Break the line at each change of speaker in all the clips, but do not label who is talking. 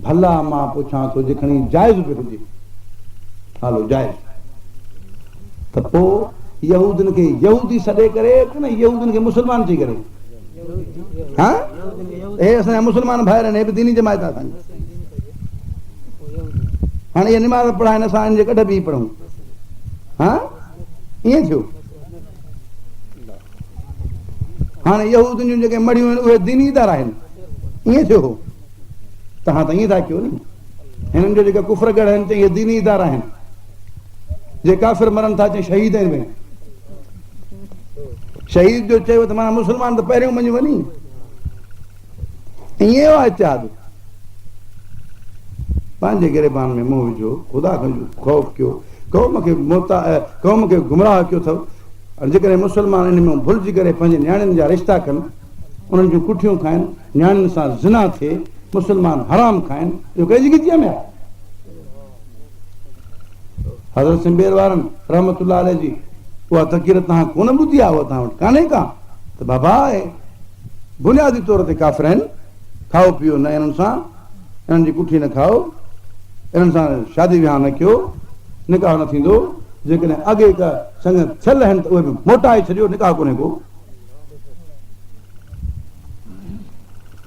भला मां पुछां थो जेखणी जाइज़ बि हुजे, हलो जाइज़, त पोइ यहूदियुनि खे यहूदी सॾे करे न यहूदियुनि खे मुस्लमान चई करे, हा हे असांजा मुस्लमान भाइर आहिनि, हे बि दीनी जमायत आहे असांजी। हाणे इहे निमाज़ पढ़ाइनि, असां हिन जे कॾहिं बि पढ़ूं, हा ईअं थियो। हाणे यहूदियुनि जूं जेके मड़ियूं आहिनि उहे दीनी इदारा आहिनि, ईअं थियो हो। तव्हां त ईअं था कयो नी, हिननि जो जेका कुफर गढ़ आहिनि त इहे दीनी इदारा आहिनि, जे काफ़िर मरनि था चई शहीद आहिनि। शहीद जो चयो त माना मुस्लमान त पहिरियों मञी वञी, ईअं आहे इतिहाद। पंहिंजे गिरेबान में मुंहुं विझो, ख़ुदा खां ख़ौफ़ कयो, क़ौम खे गुमराह कयो अथव। जेकॾहिं मुस्लमान इन में भुलिजी करे पंहिंजे नियाणियुनि जा रिश्ता कनि, उन्हनि जूं कुठियूं खाइनि, नियाणियुनि सां ज़िना थिए, मुस्लमान हराम खाइनि, इहो कंहिंजी गितीअ में आहे? हज़रत सिंबेर वारनि रहमतुल्लाह अलैह जी उहा तक़रीर तव्हां कोन ॿुधी आहे, उहा तव्हां वटि कान्हे का? त बाबा बुनियादी तौर ते काफ़िर आहिनि, खाओ पीओ न इन्हनि सां, इन्हनि जी कुठी न खाओ, इन्हनि सां शादी विहांउ न कयो, निकाह न थींदो। जेकॾहिं अॻे का संगत थियल आहिनि त उहे बि मोटाए छॾियो, निकाह कोन्हे को।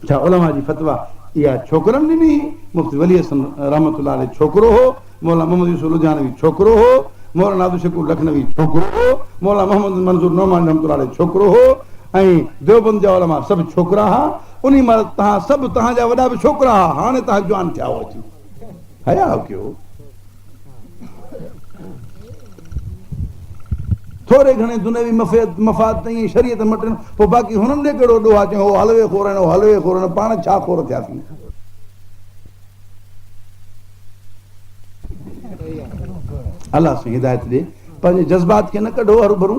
छा उलमा जी फतवा इहा छोकिरनि ॾिनी? मुफ्ती वली हसन रहमतुल्लाह अलैह छोकिरो हो, मौलाना मोहम्मद यूसुफ लुधियानवी छोकिरो हो, मौलाना अब्दुल शकूर लखनवी छोकिरो हो, मौलाना मोहम्मद मंज़ूर नौमान रहमतुल्लाह अलैह छोकिरो हो, ऐं देवबंद जा उलमा सभु छोकिरा हुआ। उन महिल तव्हां सभु तव्हांजा वॾा बि छोकिरा हुआ, हाणे तव्हां जवान थिया हो, अची हया कयो। थोरे घणे दुनियावी मफ़ाद ताईं शरीयत मटनि, पोइ बाक़ी हुननि ॾे कहिड़ो ॾोहा चयूं हो हलवे खोर आहिनि, हो हलवे खोर आहिनि, पाण छा खोर थियासीं? अलाह सां हिदायत ॾे, पंहिंजे जज़्बात खे न कढो हरू भरू।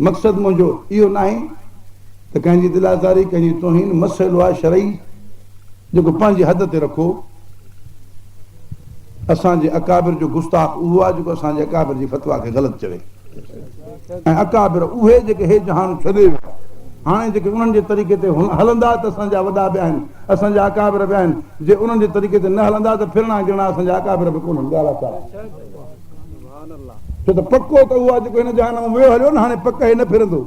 मक़सदु मुंहिंजो इहो न आहे त कंहिंजी दिलाज़ारी, कंहिंजी तौहीन, मसइलो आहे शरई जेको पंहिंजी हद ते रखो। असांजे अकाबिर जो गुस्ताख उहो आहे जेको असांजे अकाबिर जी फतवा खे ग़लति चवे, ऐं अकाबिर उहे जेके हे जहान छॾे विया। हाणे जेके उन्हनि जे तरीक़े ते हलंदा त असांजा वॾा बि आहिनि, असांजा अकाबिर बि आहिनि। जे उन्हनि जे तरीक़े ते न हलंदा त फिरणा गिरणा असांजा अकाबिर बि कोन्हनि। ॻाल्हि आहे छो त पको त उहो आहे जेको हिन जहान में वियो हलियो न, हाणे पक हे न फिरंदो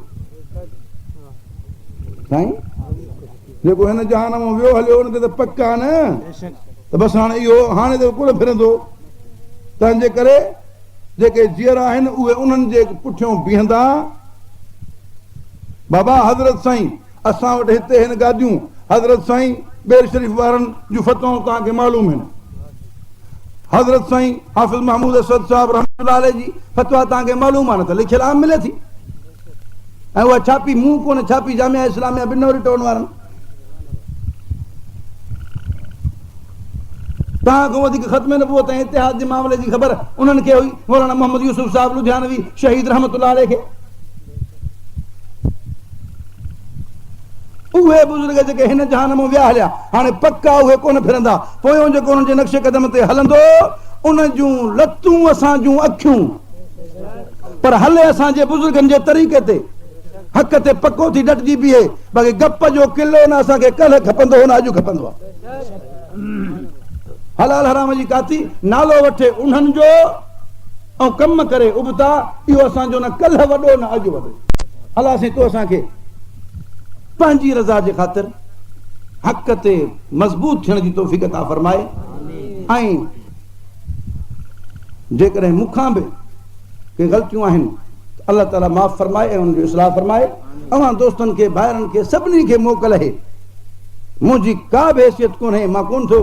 साईं। जेको हिन जहान में वियो हलियो हुनखे त पक आहे न, त बसि हाणे इहो हाणे त कोन फिरंदो। तंहिंजे करे जेके जीअर आहिनि उहे उन्हनि जे पुठियों बीहंदा। बाबा हज़रत साईं असां वटि हिते हिन गाॾियूं हज़रत साईं बेर शरीफ़ वारनि जूं फतवाऊं तव्हांखे मालूम आहिनि। हज़रत साईं हाफ़िज़ महमूद असद साहिब रहमतुल्लाह अलैह जी फतवा तव्हांखे मालूम आहे न, त लिखियल आम मिले थी। ऐं उहा छापी मूं कोन छापी, जामिया इस्लामिया बिनोरी टोन वारनि। तव्हां खां वधीक ख़त्म नबूवत ऐं इतिहाद जे मामले जी ख़बर उन्हनि खे हुई, मौलाना मोहम्मद यूसुफ साहिब लुधियानवी शहीद रहमतुल्लाह अलैह खे। उहे बुज़ुर्ग जेके हिन जहान में विया हलिया, हाणे पक्का उहे कोन फिरंदा। पोयों जेको उन्हनि जे नक्शे कदम ते हलंदो, उन जूं लतूं असां जूं अखियूं, पर हले असांजे बुज़ुर्गनि जे तरीक़े ते, हक़ ते पको थी डटिजी बीहे। बाक़ी गप जो किलो न असांखे कल्ह खपंदो हो, न अॼु खपंदो आहे। हलाल हराम जी काती नालो वठे उन्हनि जो ऐं कम करे उबता, इहो असांजो न कल्ह वॾो न अॼु वॾो। अलाह साईं तो असांखे पंहिंजी रज़ा जे ख़ातिर हक़ ते मज़बूत थियण जी तौफ़ीक़ अता फ़रमाए। ऐं जेकॾहिं मूंखां बि के ग़लतियूं आहिनि त अलाह ताला माफ़ फ़रमाए ऐं उनजो इस्लाह फ़रमाए। अवां दोस्तनि खे, भाइरनि खे, सभिनी खे मोकल आहे। मुंहिंजी का बि हैसियत कोन्हे, मां कोन थो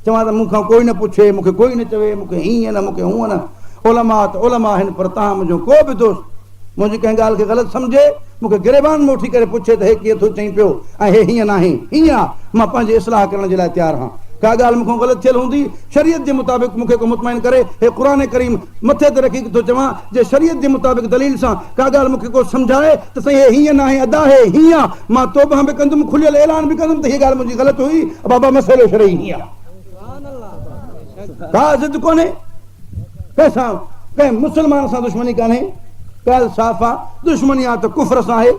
चवां त मूंखां कोई न पुछे, मूंखे कोई न चवे, मूंखे हीअं न, मूंखे हूअं न। उलमा त उलमा आहिनि, पर तव्हां मुंहिंजो को बि दोस्त मुंहिंजी कंहिं ॻाल्हि खे ग़लति सम्झे, मूंखे गिरेबान में उठी करे पुछे त हे कीअं थो चई पियो ऐं हे हीअं न आहे, हीअं आहे, मां पंहिंजी इस्लाह करण जे लाइ तयारु आहियां। का ॻाल्हि मूंखां ग़लति थियल हूंदी, शरीयत जे मुताबिक़ मूंखे को मुतमइन करे, हे क़ुर करीम मथे ते रखी थो चवां, जे शरीयत जे मुताबिक़ दलील सां का ॻाल्हि मूंखे को सम्झाए त साईं हे हीअं न आहे, अदा हे हीअं आहे, मां तौबा बि कंदुमि, खुलियल ऐलान बि कंदुमि त हीअ ॻाल्हि मुंहिंजी ग़लति हुई, बाबा मसइलो शरई हीअं आहे। का ज़िद कोन्हे, कंहिंसां कंहिं मुस्लमान सां दुश्मनी कान्हे, ॻाल्हि साफ़ आहे। दुश्मनी आहे त कुफ्र सां आहे,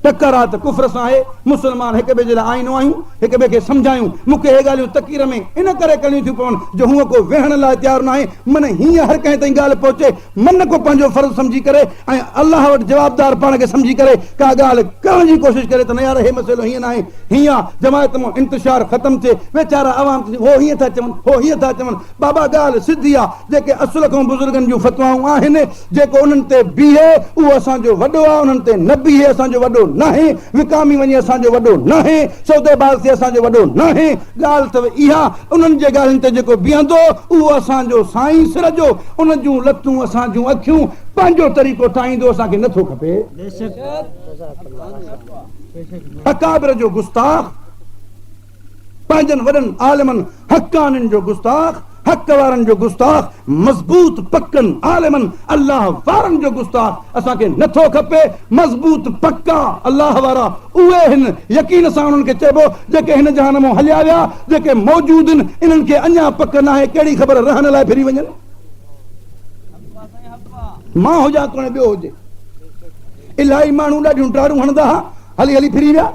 टक्कर आहे त कुफ्र सां आहे। मुस्लमान हिक ॿिए जे लाइ आईनो आहियूं, हिक ॿिए खे सम्झायूं। मूंखे हे ॻाल्हियूं तकीर में इन करे करणियूं थियूं पवनि जो हूअं को वेहण लाइ तयारु न आहे। मन हीअं हर कंहिं ताईं ॻाल्हि पहुचे, मन को पंहिंजो फर्ज़ सम्झी करे ऐं अलाह वटि जवाबदार पाण खे सम्झी करे का ॻाल्हि करण जी कोशिशि करे त न यार हे मसइलो हीअं न आहे, हीअं जमायत मां इंतिशार ख़तमु थिए, वीचारा आवाम हो हीअं था चवनि, हो हीअं था चवनि। बाबा ॻाल्हि सिधी आहे। जेके असुल खां बुज़ुर्गनि जूं फतवाऊं आहिनि, जेको उन्हनि ते बीहे उहो असांजो वॾो आहे, उन्हनि ते न बीहे असांजो वॾो न आहे, विकामी वञे असांजो वॾो न आहे, सौदेबाज़ थिए असांजो वॾो न आहे। ॻाल्हि अथव इहा, उन्हनि जे ॻाल्हियुनि ते जेको बीहंदो उहो असांजो साईं सिर जो, उन जूं लतूं असां जूं अखियूं पंहिंजो तरीक़ो ठाहींदो, असांखे नथो खपे। अकाबिर जो गुस्ताख, पंहिंजनि वॾनि आलिमनि हक़ानियुनि जो गुस्ताख, हक़ वारनि जो गुस्ताख, मज़बूत पकनि आलिमनि अलाह वारनि जो गुस्ताख असांखे नथो खपे। मज़बूत पक्का अलाह वारा उहे हिन यकीन सां उन्हनि खे चइबो जेके हिन जहान मां हलिया विया, जेके मौजूद आहिनि, इन्हनि खे अञा पक न आहे, कहिड़ी ख़बर रहण लाइ फिरी वञनि। मां हुजां कोन ॿियो हुजे। इलाही माण्हू ॾाढियूं टाड़ूं हणंदा हुआ, हली हली फिरी विया।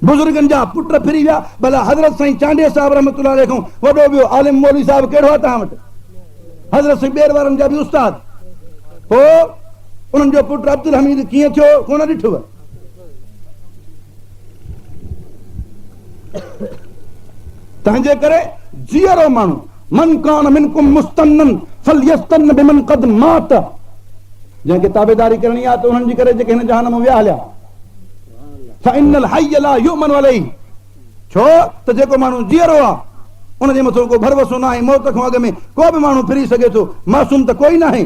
बुज़ुर्गनि जा पुट फिरी विया। भला हज़रत साईं चांडिया साहिब रहमतुल्लाह अलैह खां वॾो ॿियो आलिम मौलवी साहिब कहिड़ो आहे तव्हां वटि? हज़रत साईं ॿेर वारनि जा बि उस्ताद। पोइ उन्हनि जो पुट अब्दुल हमीद कीअं थियो कोन ॾिठुव? तंहिंजे करे जीअरो माण्हू मन कान मिनकुम मुस्तन्नन फलयस्तन्न बिमन क़द मात, जंहिंखे ताबेदारी करणी आहे त उन्हनि जी करे जेके हिन जहान में विया हलिया। फइन्नल हय्य ला युमन अलैहि, छो त जेको माण्हू जीअरो आहे उन जे मथां को भरोसो न आहे। मौत खां अॻु में को बि माण्हू फिरी सघे थो, मासूम त कोई न आहे।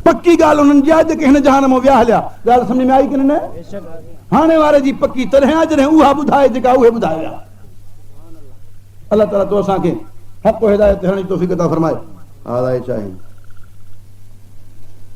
पक्की ॻाल्हि उन्हनि जी आहे जेके हिन जहान मां विया हलिया। ॻाल्हि सम्झ में आई की न? हाणे वारे जी पक्की तॾहिं आहे जॾहिं उहा ॿुधाए जेका उहे ॿुधाए विया। अलाह ताला तो असांखे हक़ हिदायत हणण जी तौफ़ीक़ अता फरमाए। आलाए चाहिनि।